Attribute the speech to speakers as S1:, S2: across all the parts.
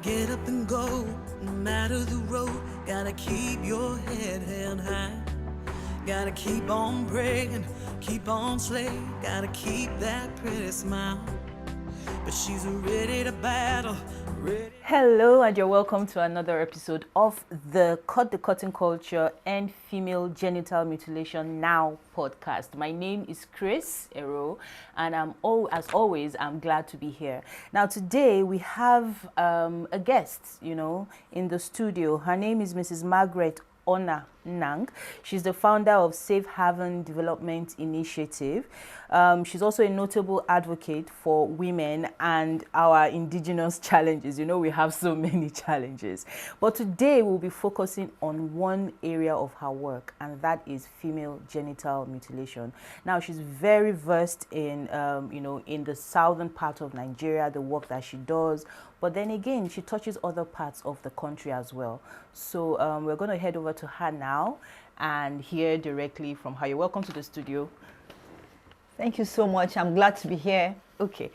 S1: get up and go, no matter the road. Gotta keep your head held high. Gotta keep on praying, keep on slaying. Gotta keep that pretty smile. But she's ready to battle.
S2: Hello, and you're welcome to another episode of the Cut the Cutting Culture and Female Genital Mutilation Now podcast. My name is Kris Ero, and as always, I'm glad to be here. Now, today we have a guest, in the studio. Her name is Mrs. Margareth Onah. She's the founder of Safe Haven Development Initiative. She's also a notable advocate for women and our indigenous challenges. We have so many challenges. But today we'll be focusing on one area of her work, and that is female genital mutilation. Now, she's very versed in, in the southern part of Nigeria, the work that she does. But then again, she touches other parts of the country as well. So we're going to head over to her now and hear directly from her. You're welcome to the studio.
S3: Thank you so much. I'm glad to be here.
S2: Okay.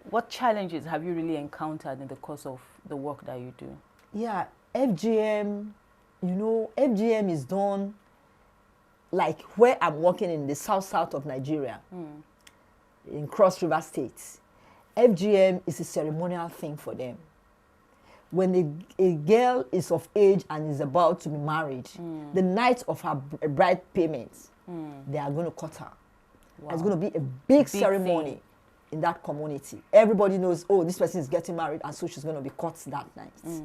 S2: What challenges have you really encountered in the course of the work that you do?
S3: Yeah, FGM, FGM is done like where I'm working in the south of Nigeria, in Cross River State. FGM is a ceremonial thing for them. When a girl is of age and is about to be married, the night of her bride payments, they are going to cut her. Wow. It's going to be a big ceremony thing in that community. Everybody knows, this person is getting married, and so she's going to be cut that night.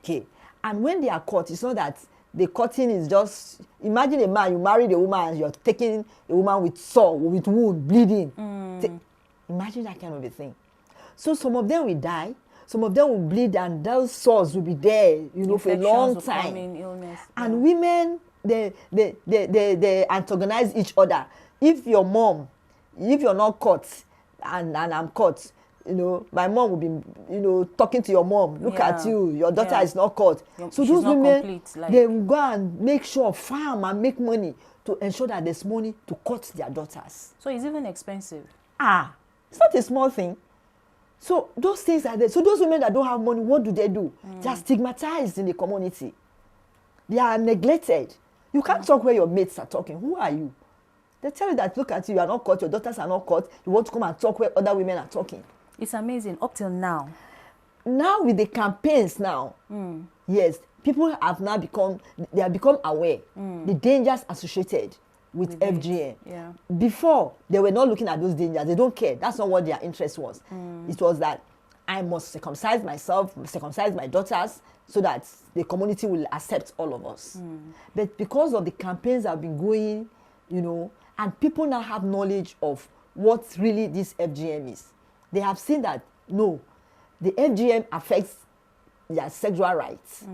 S3: Okay. And when they are cut, it's not that the cutting is just, imagine a man, you married a woman and you're taking a woman with sore, with wound, bleeding. Imagine that kind of a thing. So some of them will die. Some of them will bleed, and those sores will be there, for a long time.
S2: Illness,
S3: and women, they antagonize each other. If you're not caught, and I'm caught, my mom will be, talking to your mom. Look at you, your daughter is not caught. So those women, they will go and make sure, farm and make money to ensure that there's money to cut their daughters.
S2: So it's even expensive.
S3: It's not a small thing. So those things are there. So those women that don't have money, what do? They are stigmatized in the community. They are neglected. You can't talk where your mates are talking. Who are you? They tell you that, look at you, you are not caught, your daughters are not caught. You want to come and talk where other women are talking.
S2: It's amazing. Up till now.
S3: Now with the campaigns now, yes, people have now become aware. The dangers associated with FGM.
S2: Yeah.
S3: Before, they were not looking at those dangers. They don't care. That's not what their interest was. It was that I must circumcise myself, circumcise my daughters, so that the community will accept all of us. But because of the campaigns that have been going, and people now have knowledge of what really this FGM is, they have seen that, no, the FGM affects their sexual rights.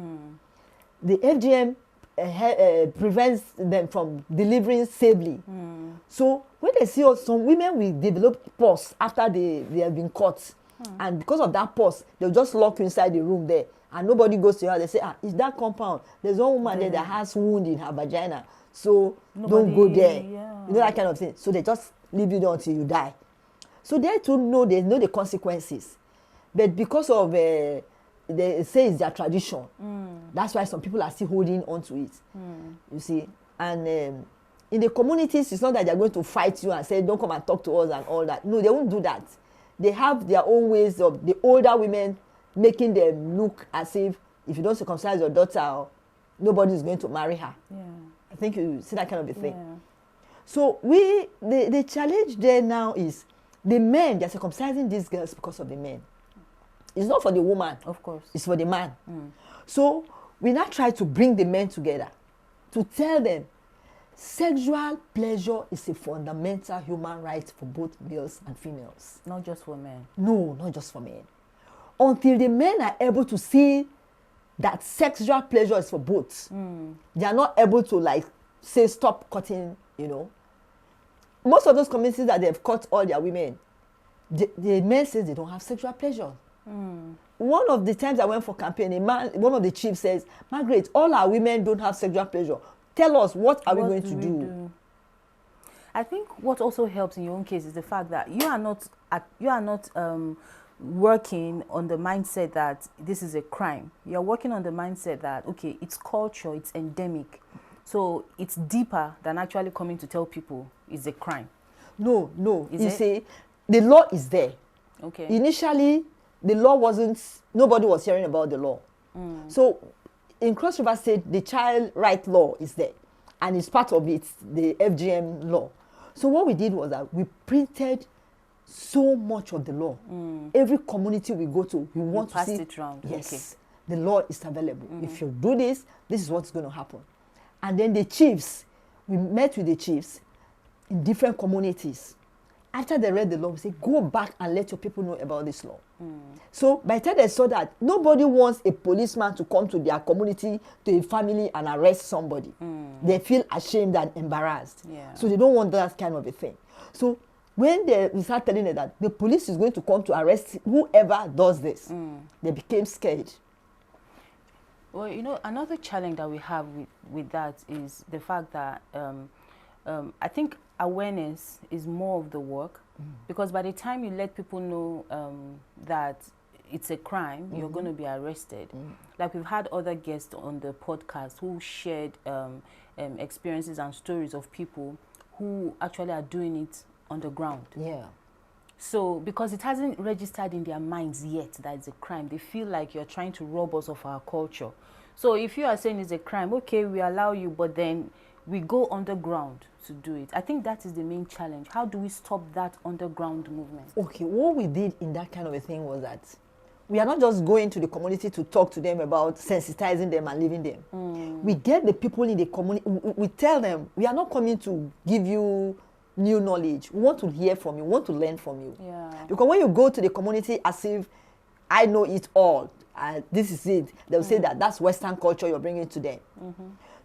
S3: The FGM prevents them from delivering safely. So when they see us, some women will develop pus after they have been caught. And because of that pus, they'll just lock you inside the room there. And nobody goes to her. They say, it's that compound. There's one woman there that has wound in her vagina. So don't go there. That kind of thing. So they just leave you there until you die. So they know the consequences. But because of they say it's their tradition. That's why some people are still holding on to it. You see, and in the communities, it's not that they're going to fight you and say, don't come and talk to us and all that. No, they won't do that. They have their own ways of the older women making them look as if you don't circumcise your daughter, nobody is going to marry her. I think you see that kind of a thing. So the challenge there now is the men, they're circumcising these girls because of the men. It's not for the woman.
S2: Of course.
S3: It's for the man. So we now try to bring the men together to tell them sexual pleasure is a fundamental human right for both males and females.
S2: Not just for men.
S3: No, not just for men. Until the men are able to see that sexual pleasure is for both, they are not able to say stop cutting, Most of those communities that they've cut all their women, the men say they don't have sexual pleasure. One of the times I went for campaign, one of the chiefs says, Margaret, all our women don't have sexual pleasure. Tell us, what are we going to do?
S2: I think what also helps in your own case is the fact that you are not working on the mindset that this is a crime. You're working on the mindset that, okay, it's culture, it's endemic. So it's deeper than actually coming to tell people it's a crime.
S3: No.
S2: Is
S3: You
S2: it?
S3: see, the law is there.
S2: Okay.
S3: Initially, the law wasn't, nobody was hearing about the law. So in Cross River State, the child right law is there. And it's part of it, the FGM law. So what we did was that we printed so much of the law. Every community we go to, we want to
S2: passed
S3: see.
S2: it round.
S3: Yes, the law is available. If you do this, this is what's going to happen. And then the chiefs, we met with the chiefs in different communities. After they read the law, we say, go back and let your people know about this law. So by the time they saw that nobody wants a policeman to come to their community, to a family, and arrest somebody, they feel ashamed and embarrassed.
S2: Yeah.
S3: So they don't want that kind of a thing. So when we start telling them that the police is going to come to arrest whoever does this, they became scared.
S2: Well, you know, another challenge that we have with that is the fact that I think awareness is more of the work, because by the time you let people know that it's a crime, you're going to be arrested. Like we've had other guests on the podcast who shared experiences and stories of people who actually are doing it on the ground.
S3: Yeah.
S2: So because it hasn't registered in their minds yet that it's a crime, they feel like you're trying to rob us of our culture. So if you are saying it's a crime, okay, we allow you, but then we go underground to do it. I think that is the main challenge. How do we stop that underground movement?
S3: Okay, what we did in that kind of a thing was that we are not just going to the community to talk to them about sensitizing them and leaving them. We get the people in the community, we tell them, we are not coming to give you new knowledge. We want to hear from you, we want to learn from you.
S2: Yeah.
S3: Because when you go to the community as if I know it all, this is it, they'll say that that's Western culture you're bringing to them.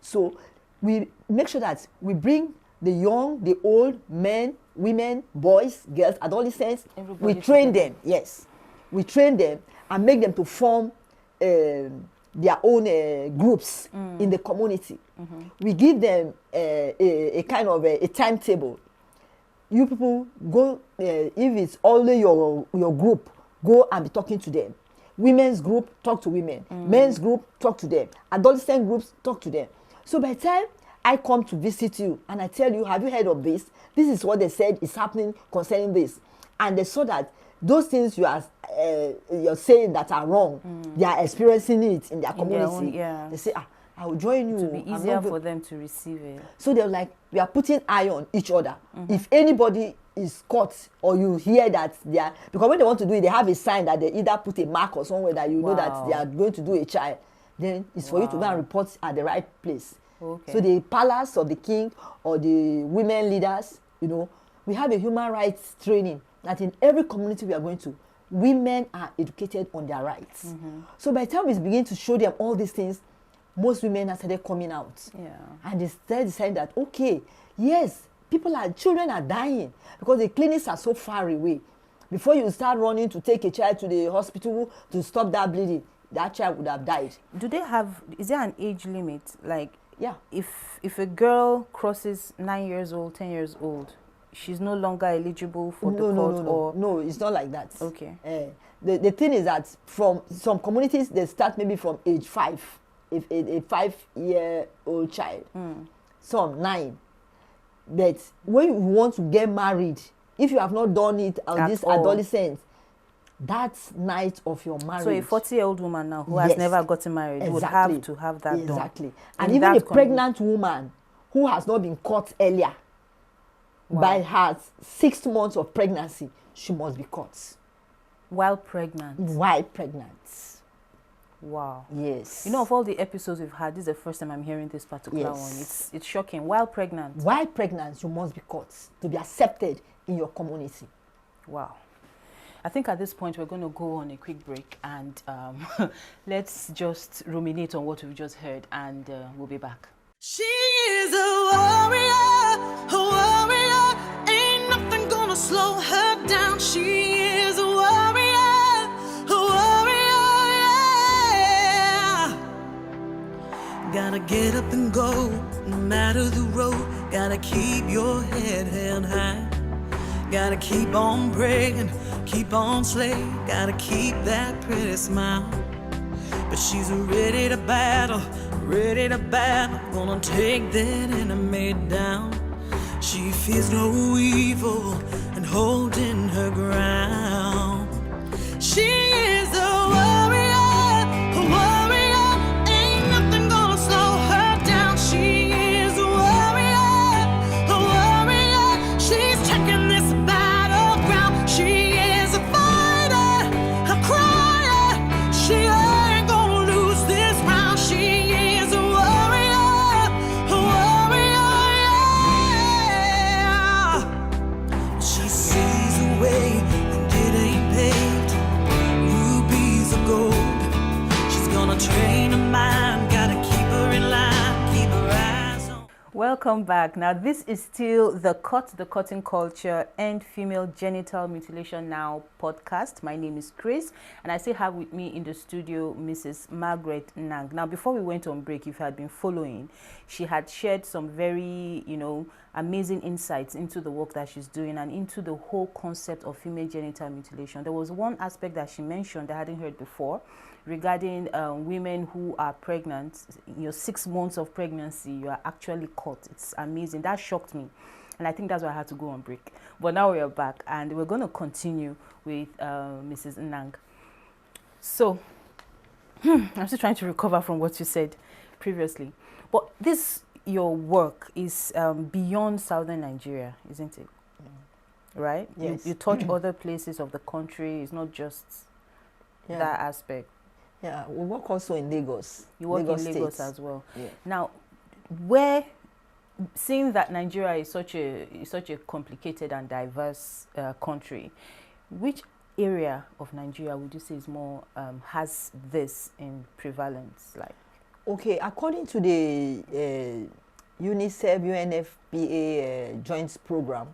S3: So we make sure that we bring the young, the old, men, women, boys, girls, adolescents.
S2: Everybody
S3: we train
S2: together.
S3: them, yes. We train them and make them to form their own groups in the community. We give them a kind of a timetable. You people go, if it's only your group, go and be talking to them. Women's group, talk to women. Men's group, talk to them. Adolescent groups, talk to them. So by the time I come to visit you and I tell you, have you heard of this? This is what they said is happening concerning this. And they saw that those things you're saying that are wrong, they are experiencing it in their community. They say, I will join you.
S2: To be easier for them to receive it.
S3: So they're like, we are putting eye on each other. If anybody is caught or you hear that they are, because when they want to do it, they have a sign that they either put a mark or somewhere that you know that they are going to do a child. Then it's for you to go and report at the right place.
S2: Okay.
S3: So the palace of the king or the women leaders, you know, we have a human rights training that in every community we are going to, women are educated on their rights. So by the time we begin to show them all these things, most women have started coming out.
S2: Yeah.
S3: And they started deciding that, okay, yes, children are dying because the clinics are so far away. Before you start running to take a child to the hospital to stop that bleeding, that child would have died.
S2: Is there an age limit? Like,
S3: yeah,
S2: if a girl crosses 9 years old, 10 years old, she's no longer eligible for the court?
S3: No, it's not like that.
S2: Okay.
S3: The thing is that from some communities, they start maybe from age 5, if a 5-year-old child, some 9. But when you want to get married, if you have not done it as this adolescent, that night of your marriage.
S2: So a 40-year-old woman now who has never gotten married would have to have that done.
S3: Exactly. And even a pregnant woman who has not been caught earlier, by her 6 months of pregnancy, she must be caught.
S2: While pregnant?
S3: While pregnant.
S2: Wow.
S3: Yes.
S2: You know, of all the episodes we've had, this is the first time I'm hearing this particular one. It's shocking. While pregnant?
S3: While pregnant, you must be caught to be accepted in your community.
S2: Wow. I think at this point we're going to go on a quick break and let's just ruminate on what we've just heard, and we'll be back.
S1: She is a warrior, ain't nothing gonna slow her down. She is a warrior, yeah. Gotta get up and go, no matter the road. Gotta keep your head held high. Gotta keep on praying, keep on slaying, gotta keep that pretty smile. But she's ready to battle, gonna take that enemy down. She fears no evil and holding her ground. She is a warrior, ain't nothing gonna slow her down. She is a warrior, she's taking this battleground. She is a fighter, a crier, she ain't gonna lose this round. She is a warrior, yeah. She sees a way and it ain't paved, rubies of gold. She's gonna train her mind, gotta keep her in line, keep her eyes on.
S2: Welcome back. Now, this is still the Cutting Culture and Female Genital Mutilation Now podcast. My name is Kris, and I still have with me in the studio Mrs. Margareth Onah. Now, before we went on break, if you had been following, she had shared some very, amazing insights into the work that she's doing and into the whole concept of female genital mutilation. There was one aspect that she mentioned that I hadn't heard before regarding women who are pregnant. In your 6 months of pregnancy, you are actually caught. It's amazing. That shocked me, and I think that's why I had to go on break. But now we are back, and we're going to continue with Mrs. Onah. So I'm still trying to recover from what you said previously, but your work is beyond southern Nigeria, isn't it? Right?
S3: Yes.
S2: You touch other places of the country. It's not just that aspect.
S3: Yeah, we work also in Lagos.
S2: You work in Lagos
S3: State
S2: as well.
S3: Yeah.
S2: Now, seeing that Nigeria is such a complicated and diverse country, which area of Nigeria would you say is more has this in prevalence? Like,
S3: Okay, according to the UNICEF UNFPA joint program,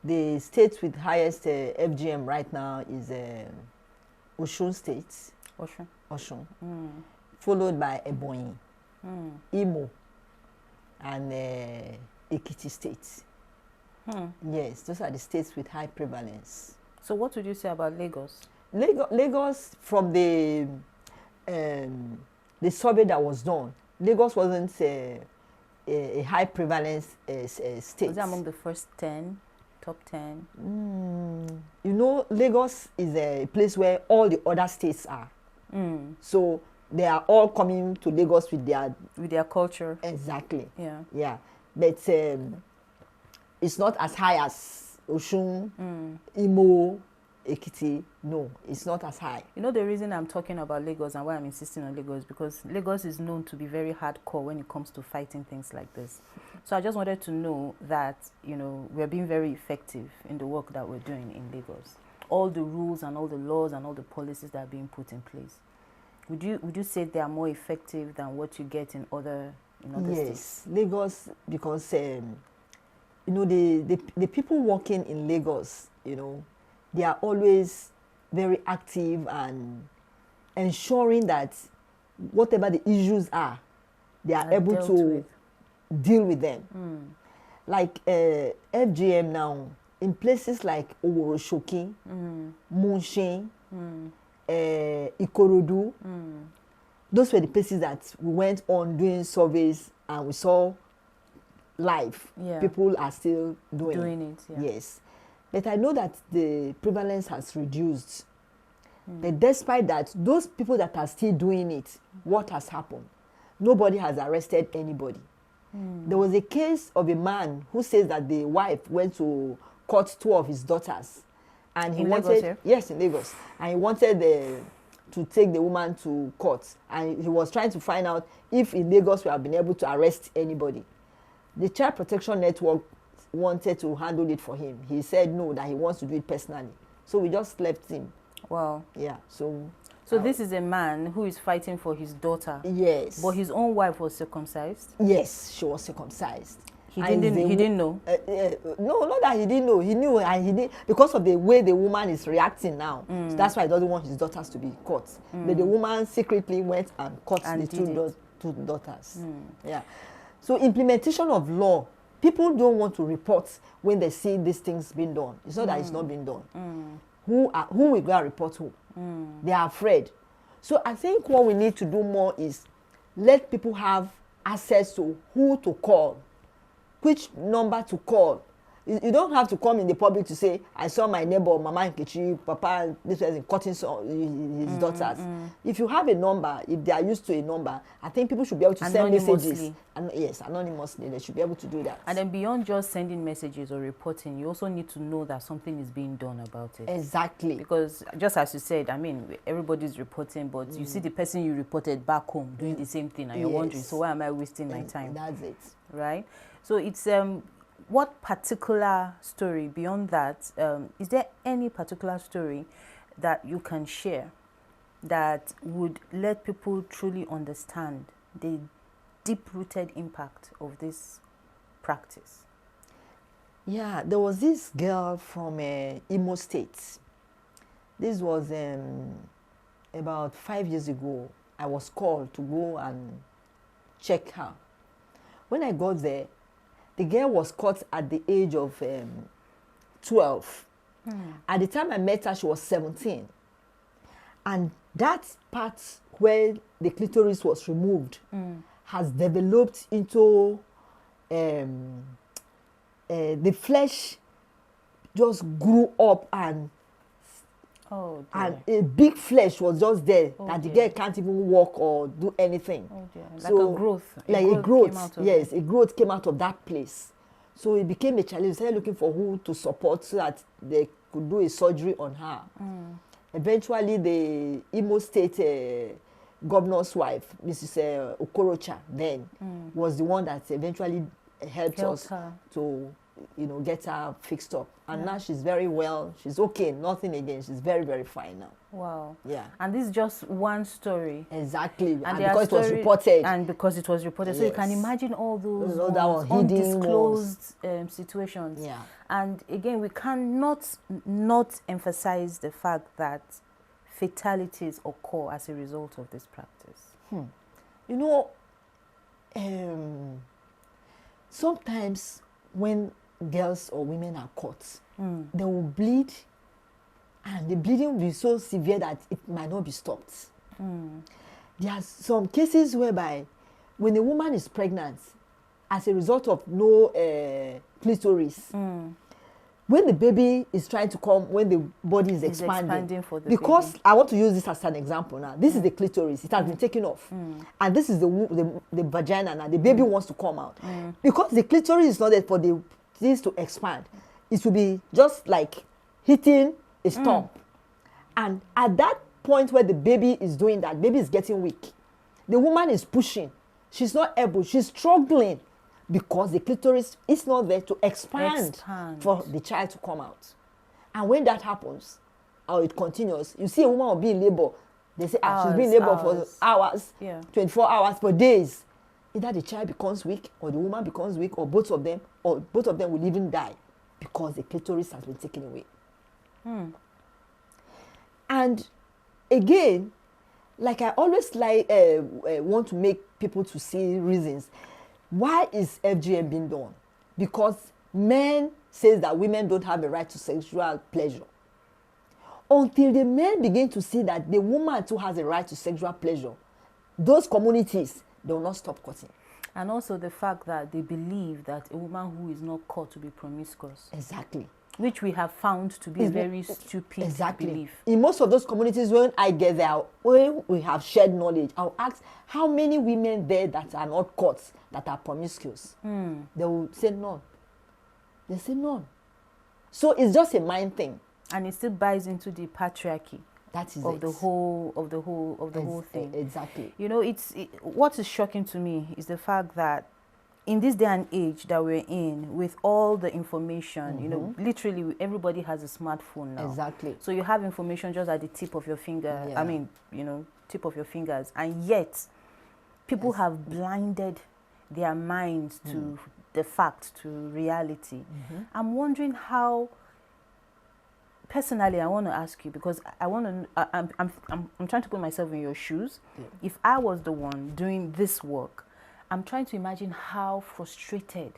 S3: the state with highest FGM right now is Osun State, Osun, followed by Ebonyi, Imo, and Ekiti State. Yes, those are the states with high prevalence.
S2: so what would you say about Lagos?
S3: Lagos, from the survey that was done, Lagos wasn't a high prevalence state.
S2: Was it among the first 10, top 10?
S3: Lagos is a place where all the other states are. So they are all coming to Lagos with their
S2: culture.
S3: Exactly.
S2: Yeah.
S3: But it's not as high as Osun, Imo, Ekiti. No, it's not as high.
S2: The reason I'm talking about Lagos and why I'm insisting on Lagos, because Lagos is known to be very hardcore when it comes to fighting things like this. So I just wanted to know that, we're being very effective in the work that we're doing in Lagos. All the rules and all the laws and all the policies that are being put in place. Would you say they are more effective than what you get in other states?
S3: Yes, Lagos, because the people working in Lagos, they are always very active and ensuring that whatever the issues are, they are able to deal with them. Like FGM now, in places like Oworoshoki, Mushin, Ikorodu, those were the places that we went on doing surveys and we saw live. People are still doing
S2: it.
S3: Yes. But I know that the prevalence has reduced. But despite that, those people that are still doing it, what has happened? Nobody has arrested anybody. There was a case of a man who says that the wife went to court 2 of his daughters. And he wanted,
S2: Lagos, yeah?
S3: Yes, in Lagos. And he wanted to take the woman to court. And he was trying to find out if in Lagos we have been able to arrest anybody. The Child Protection Network wanted to handle it for him. He said no, that he wants to do it personally. So we just left him.
S2: Wow.
S3: Yeah, so
S2: this is a man who is fighting for his daughter.
S3: Yes.
S2: But his own wife was circumcised?
S3: Yes, she was circumcised.
S2: He didn't know?
S3: No, not that he didn't know. He knew, and he did because of the way the woman is reacting now. So that's why he doesn't want his daughters to be caught. But the woman secretly went and caught the two daughters. Yeah. So implementation of law, people don't want to report when they see these things being done. It's not that it's not being done. who will go and report who? They are afraid. So I think what we need to do more is let people have access to who to call, which number to call. You don't have to come in the public to say, I saw my neighbor, Mama Nkechi, Papa, this person cutting his daughters. If you have a number, if they are used to a number, I think people should be able to send messages. And yes, anonymously, they should be able to do that.
S2: And then beyond just sending messages or reporting, you also need to know that something is being done about it.
S3: Exactly.
S2: Because just as you said, I mean, everybody's reporting, but you see the person you reported back home doing the same thing, and you're wondering, so why am I wasting my time?
S3: That's it.
S2: Right? So it's what particular story beyond that, is there any particular story that you can share that would let people truly understand the deep-rooted impact of this practice?
S3: Yeah, there was this girl from Imo State. This was about 5 years ago. I was called to go and check her. When I got there, the girl was caught at the age of 12. At the time I met her, she was 17. And that part where the clitoris was removed has developed into the flesh just grew up, and a big flesh was just there that the girl can't even walk or do anything.
S2: Like a growth.
S3: A growth, yes, a growth came out of that place. So it became a challenge. They started looking for who to support so that they could do a surgery on her. Eventually, the Imo State governor's wife, Mrs. Okorocha, then was the one that eventually helped us
S2: her
S3: to, get her fixed up. And now she's very well. She's okay. Nothing again. She's very, very fine now.
S2: Wow.
S3: Yeah.
S2: And this is just one story.
S3: Exactly. And because it was reported.
S2: And because it was reported.
S3: Yes.
S2: So you can imagine all those
S3: undisclosed
S2: situations.
S3: Yeah.
S2: And again, we cannot not emphasize the fact that fatalities occur as a result of this practice.
S3: Sometimes when girls or women are caught, they will bleed, and the bleeding will be so severe that it might not be stopped. There are some cases whereby when a woman is pregnant, as a result of no clitoris, when the baby is trying to come, when the body is expanding
S2: for the
S3: because
S2: baby.
S3: I want to use this as an example now. This is the clitoris. It has been taken off. And this is the vagina now. The baby wants to come out. Because the clitoris is not there for the things to expand. It will be just like hitting a stump. And at that point where the baby is doing that, baby is getting weak. The woman is pushing. She's not able. She's struggling. Because the clitoris is not there to expand for the child to come out. And when that happens, or it continues, you see a woman will be in labor. They say, she's been in labor for hours, 24 hours, for days. Either the child becomes weak, or the woman becomes weak, or both of them will even die because the clitoris has been taken away. And again, like I always want to make people to see reasons. Why is FGM being done? Because men say that women don't have a right to sexual pleasure. Until the men begin to see that the woman too has a right to sexual pleasure, those communities, they will not stop cutting.
S2: And also the fact that they believe that a woman who is not caught to be promiscuous.
S3: Exactly.
S2: Which we have found to be a very stupid belief.
S3: In most of those communities, when I get there, when we have shared knowledge, I'll ask how many women there that are not caught, that are promiscuous. They will say none. They say none. So it's just a mind thing.
S2: And it still buys into the patriarchy.
S3: That is
S2: of the whole thing.
S3: Exactly.
S2: What is shocking to me is the fact that in this day and age that we're in, with all the information, literally everybody has a smartphone now.
S3: Exactly.
S2: So you have information just at the tip of your finger.
S3: Yeah.
S2: I mean, tip of your fingers. And yet, people have blinded their minds to the fact, to reality. I'm wondering how, personally, I want to ask you, because I'm trying to put myself in your shoes. If I was the one doing this work, I'm trying to imagine how frustrated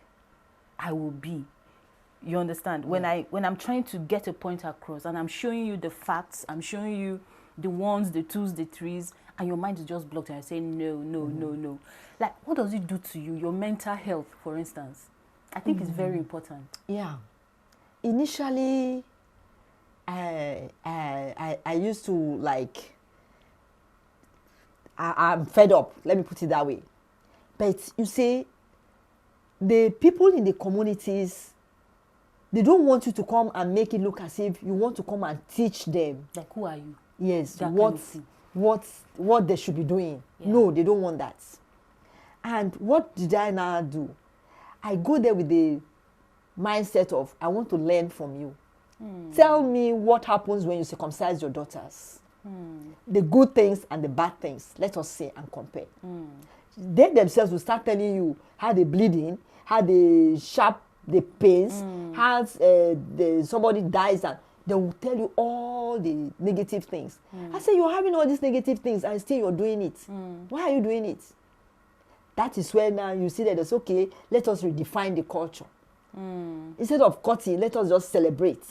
S2: I will be You understand? When I'm trying to get a point across and I'm showing you the facts, I'm showing you the ones, the twos, the threes, and your mind is just blocked and I say no. Like, what does it do to you? Your mental health, for instance. I think it's very important.
S3: Yeah. Initially, I used to like, I'm fed up, let me put it that way. But you see, the people in the communities, they don't want you to come and make it look as if you want to come and teach them.
S2: Like, who are you?
S3: Yes,
S2: That kind of thing.
S3: what they should be doing.
S2: Yeah.
S3: No, they don't want that. And what did I now do? I go there with the mindset of, I want to learn from you. Tell me what happens when you circumcise your daughters. The good things and the bad things. Let us see and compare. They themselves will start telling you how they bleeding, how they sharp the pains, how somebody dies, and they will tell you all the negative things. I say, you're having all these negative things and still you're doing it. Why are you doing it? That is where now you see that it's okay, let us redefine the culture. Instead of cutting, let us just celebrate.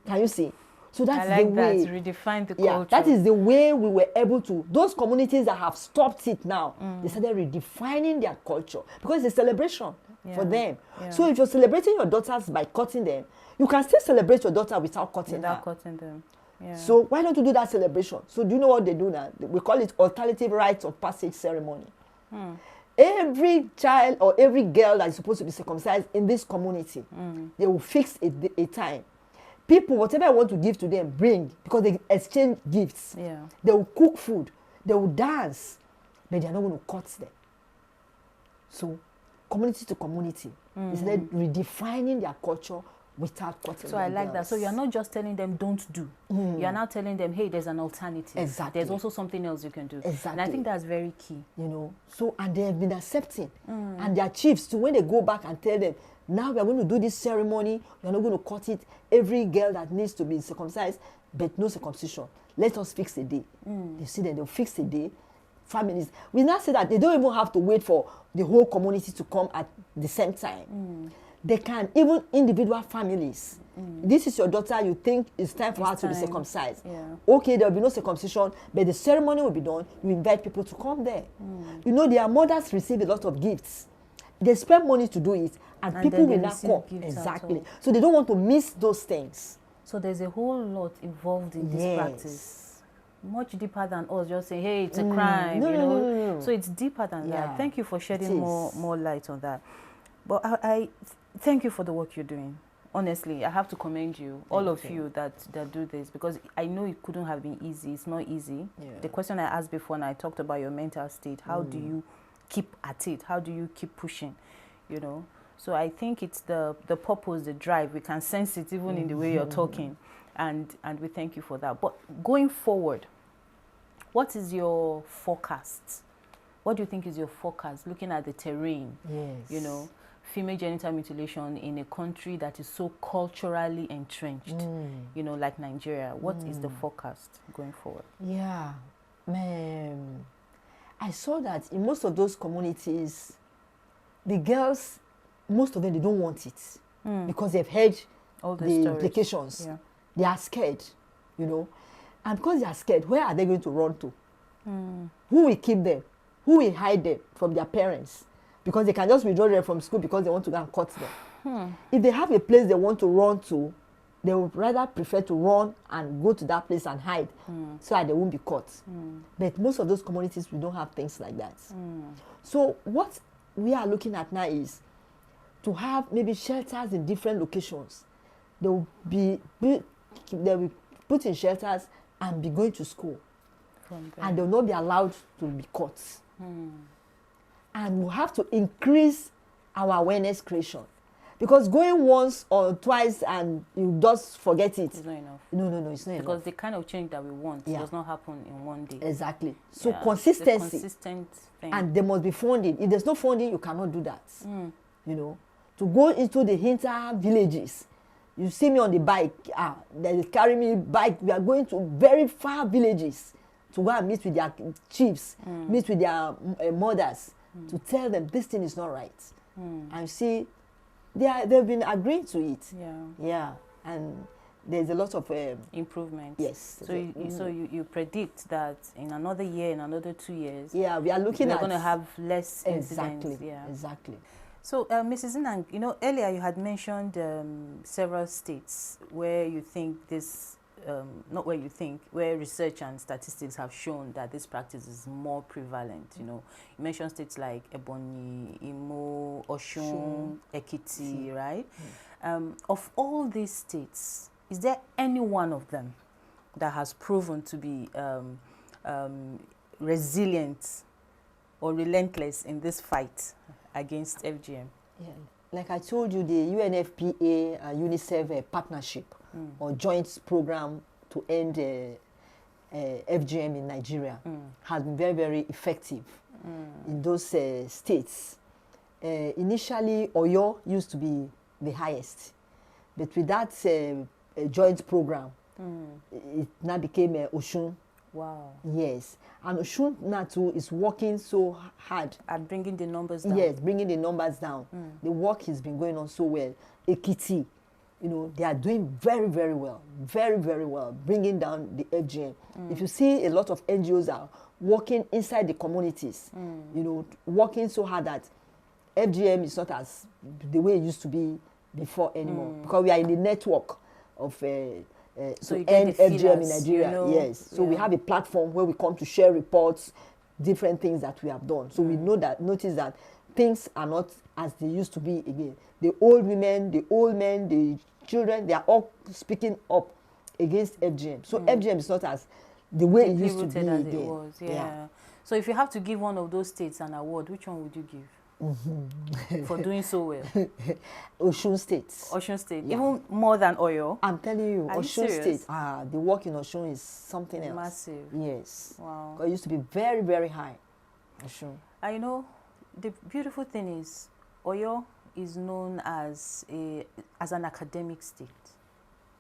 S3: Can you see? So that's
S2: I like
S3: the way.
S2: that, redefine the
S3: Yeah,
S2: culture.
S3: that is the way we were able to, those communities that have stopped it now, they started redefining their culture because it's a celebration for them.
S2: Yeah.
S3: So if you're celebrating your daughters by cutting them, you can still celebrate your daughter without cutting her.
S2: cutting them. Yeah.
S3: So why don't you do that celebration? So do you know what they do now? We call it alternative rites of passage ceremony. Every child or every girl that is supposed to be circumcised in this community, they will fix a time. People, whatever I want to give to them, bring, because they exchange gifts.
S2: Yeah.
S3: They will cook food. They will dance. But they are not going to cut them. So, community to community, instead redefining their culture without cutting
S2: So
S3: them
S2: I like
S3: girls.
S2: that. So you're not just telling them don't do. You're now telling them, hey, there's an alternative.
S3: Exactly.
S2: There's also something else you can do.
S3: Exactly.
S2: And I think that's very key.
S3: You know, so, and they have been accepting. And their chiefs, too, when they go back and tell them, now we are going to do this ceremony, we are not going to cut it. Every girl that needs to be circumcised, but no circumcision. Let us fix a day. You see that they'll fix a day. Families. We now say that they don't even have to wait for the whole community to come at the same time. They can, even individual families. This is your daughter, you think it's time for her to be circumcised.
S2: Yeah.
S3: Okay, there will be no circumcision, but the ceremony will be done. You invite people to come there. You know, their mothers receive a lot of gifts. They spend money to do it, and people
S2: then they
S3: will not
S2: receive
S3: come.
S2: gifts at
S3: Exactly.
S2: all.
S3: So they don't want to miss those things.
S2: So there's a whole lot involved in this practice. Much deeper than us just saying, hey, it's a crime,
S3: No,
S2: you
S3: no,
S2: know.
S3: no, no, no.
S2: So it's deeper than
S3: Yeah.
S2: that. Thank you for shedding
S3: It
S2: more light on that. But I thank you for the work you're doing. Honestly, I have to commend you, all of you that do this, because I know it couldn't have been easy. It's not easy.
S3: Yeah.
S2: The question I asked before, and I talked about your mental state. How do you keep at it? How do you keep pushing? You know. So I think it's the purpose, the drive. We can sense it even in the way you're talking, and we thank you for that. But going forward, what is your forecast? What do you think is your forecast? Looking at the terrain,
S3: Yes.
S2: you know, female genital mutilation in a country that is so culturally entrenched, you know, like Nigeria. What is the forecast going forward?
S3: Yeah. I saw that in most of those communities, the girls, most of them, they don't want it because they've heard
S2: All the
S3: the
S2: stories.
S3: implications.
S2: Yeah.
S3: They are scared, you know. And because they are scared, where are they going to run to? Who will keep them? Who will hide them from their parents? Because they can just withdraw them from school because they want to go and cut them. If they have a place they want to run to, they would rather prefer to run and go to that place and hide so that they won't be caught. But most of those communities, we don't have things like that. So what we are looking at now is to have maybe shelters in different locations. They will be put in shelters and be going to school.
S2: From there.
S3: And they will not be allowed to be caught. And we'll have to increase our awareness creation. Because going once or twice and you just forget it.
S2: It's not enough.
S3: No, it's not
S2: Because
S3: enough.
S2: the kind of change that we want does not happen in one day.
S3: Exactly. So
S2: Yeah,
S3: consistency.
S2: the consistent thing.
S3: And there must be funding. If there's no funding, you cannot do that. You know, to go into the inter villages. You see me on the bike, they carry me bike. We are going to very far villages to go and meet with their chiefs, meet with their mothers, to tell them this thing is not right. And see, they've been agreeing to it.
S2: Yeah.
S3: And there's a lot of
S2: improvement.
S3: Yes.
S2: So you predict that in another year, in another 2 years,
S3: yeah, we are looking
S2: we're
S3: at
S2: going to have less
S3: exactly.
S2: incidents. Yeah.
S3: Exactly.
S2: So, Mrs. Inang, earlier you had mentioned several states where you think this, where research and statistics have shown that this practice is more prevalent. You mentioned states like Ebonyi, Imo, Osun, Ekiti, right? Of all these states, is there any one of them that has proven to be resilient or relentless in this fight against FGM?
S3: Yeah. Like I told you, the UNFPA and UNICEF partnership or joint program to end FGM in Nigeria has been very, very effective in those states. Initially, Oyo used to be the highest, but with that joint program, it now became Osun.
S2: Wow.
S3: Yes. And Osun now too is working so hard
S2: at bringing the numbers down.
S3: Yes, bringing the numbers down. The work has been going on so well. Ekiti, they are doing very, very well. Very, very well, bringing down the FGM. If you see, a lot of NGOs are working inside the communities, working so hard that FGM is not as the way it used to be before anymore. Because we are in the network of
S2: so
S3: to end FGM in Nigeria. Yes. So we
S2: yeah.
S3: have a platform where we come to share reports, different things that we have done. So we notice that things are not as they used to be again. The old women, the old men, the children, they are all speaking up against FGM. So FGM is not as the way it used to be
S2: as
S3: again.
S2: it was. Yeah. So if you have to give one of those states an award, which one would you give? For doing so well?
S3: Osun State.
S2: Osun State, even more than Oyo.
S3: I'm telling you,
S2: Are you
S3: Osun
S2: serious?
S3: State. The work in Osun is something else.
S2: Massive.
S3: Yes.
S2: Wow.
S3: It used to be very, very high. Osun.
S2: The beautiful thing is, Oyo is known as an academic state,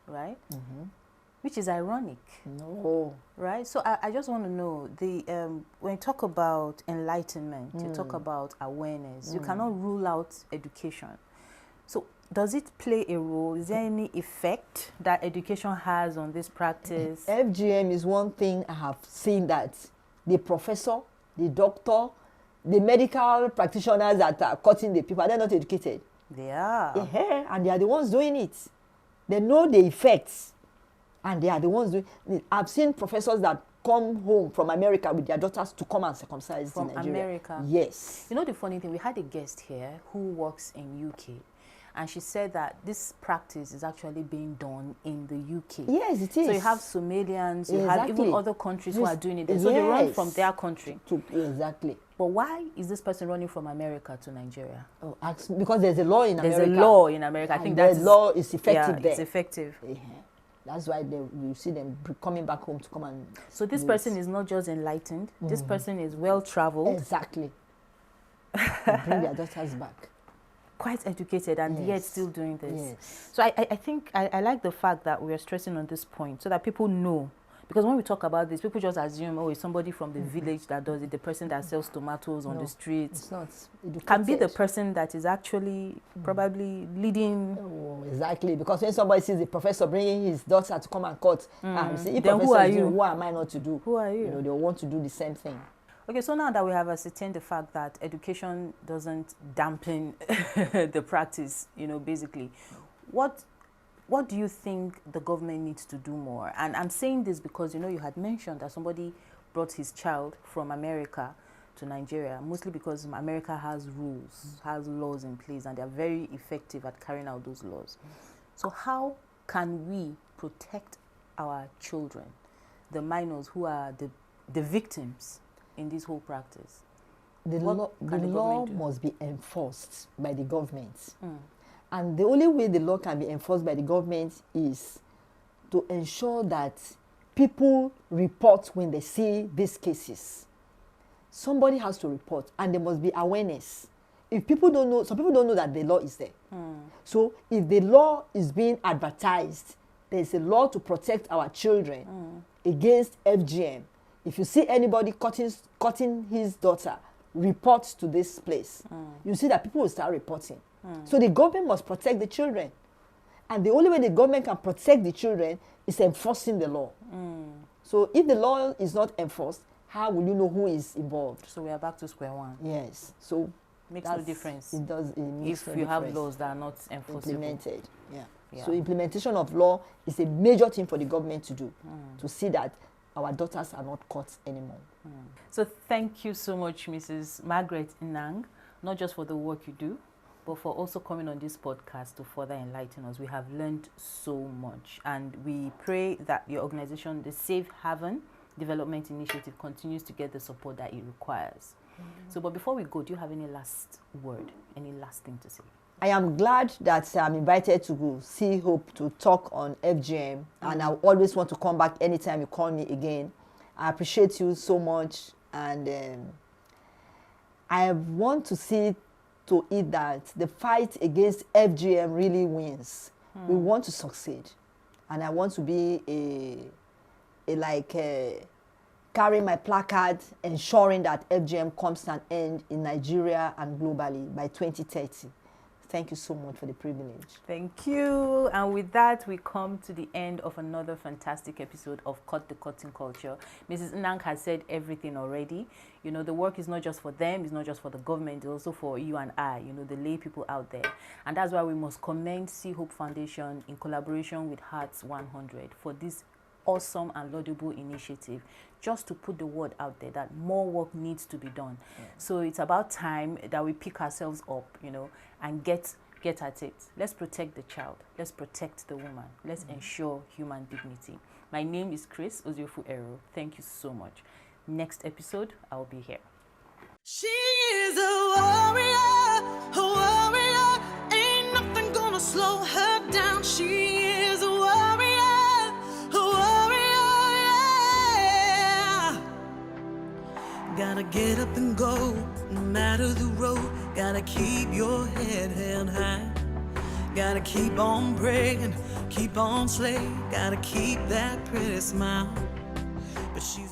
S2: right? Which is ironic.
S3: No.
S2: Right? So I just want to know, when you talk about enlightenment, you talk about awareness, you cannot rule out education. So does it play a role? Is there any effect that education has on this practice?
S3: FGM is one thing I have seen that the professor, the doctor, the medical practitioners that are cutting the people, they're not educated.
S2: They are.
S3: Yeah, and they are the ones doing it. They know the effects. And they are the ones doing it. I've seen professors that come home from America with their daughters to come and circumcise in Nigeria. From
S2: America?
S3: Yes.
S2: The funny thing, we had a guest here who works in UK. And she said that this practice is actually being done in the UK.
S3: Yes, it is.
S2: So you have Somalians, you have even other countries who are doing it there. So they run from their country.
S3: Exactly.
S2: But why is this person running from America to Nigeria?
S3: Because there's a law in America.
S2: There's a law in America. I think
S3: that law is effective there.
S2: It's effective.
S3: Yeah. That's why you see them coming back home to come and...
S2: So this person is not just enlightened. This person is well-traveled.
S3: Exactly. Bring their daughters back.
S2: Quite educated and yet still doing this.
S3: Yes.
S2: So I think I like the fact that we are stressing on this point so that people know. Because when we talk about this, people just assume, it's somebody from the village that does it, the person that sells tomatoes on the streets.
S3: It's not.
S2: It can be the person that is actually probably leading.
S3: Oh, exactly. Because when somebody sees the professor bringing his daughter to come and cut, say,
S2: then who are you?
S3: Who am I not to do?
S2: Who are you?
S3: They want to do the same thing.
S2: Okay, so now that we have ascertained the fact that education doesn't dampen the practice, basically, what do you think the government needs to do more? And I'm saying this because, you had mentioned that somebody brought his child from America to Nigeria, mostly because America has rules, has laws in place, and they're very effective at carrying out those laws. So how can we protect our children, the minors who are the victims in this whole practice?
S3: The law must be enforced by the government. And the only way the law can be enforced by the government is to ensure that people report when they see these cases. Somebody has to report, and there must be awareness. If people don't know, some people don't know that the law is there. So if the law is being advertised, there's a law to protect our children against FGM. If you see anybody cutting his daughter report to this place, you see that people will start reporting. So the government must protect the children. And the only way the government can protect the children is enforcing the law. So if the law is not enforced, how will you know who is involved?
S2: So we are back to square one.
S3: Yes. So
S2: Makes no difference.
S3: It does. It makes
S2: If
S3: no
S2: you have
S3: difference.
S2: laws that are not enforceable.
S3: Implemented. Yeah.
S2: Yeah.
S3: So implementation of law is a major thing for the government to do, to see that our daughters are not caught anymore.
S2: So thank you so much, Mrs. Margareth Onah, not just for the work you do, but for also coming on this podcast to further enlighten us. We have learned so much, and we pray that your organization, the Safe Haven Development Initiative, continues to get the support that it requires. So, but before we go, do you have any last word, any last thing to say?
S3: I am glad that I'm invited to go see Hope to talk on FGM, and I always want to come back anytime you call me again. I appreciate you so much, and I want to see to it that the fight against FGM really wins. We want to succeed, and I want to be carrying my placard, ensuring that FGM comes to an end in Nigeria and globally by 2030. Thank you so much for the privilege.
S2: Thank you. And with that, we come to the end of another fantastic episode of Cut the Cutting Culture. Mrs. Onah has said everything already. You know, the work is not just for them, it's not just for the government, it's also for you and I, you know, the lay people out there. And that's why we must commend See Hope Foundation in collaboration with Hearts 100 for this awesome and laudable initiative, just to put the word out there that more work needs to be done. So it's about time that we pick ourselves up, you know, and get at it. Let's protect the child. Let's protect the woman. Let's ensure human dignity. My name is Kris Ero. Thank you so much. Next episode, I'll be here.
S1: She is a warrior, ain't nothing gonna slow her down. She is a warrior, yeah. Gotta get up and go, no matter the road. Gotta keep your head held high. Gotta keep on praying, keep on slaying. Gotta keep that pretty smile. But she's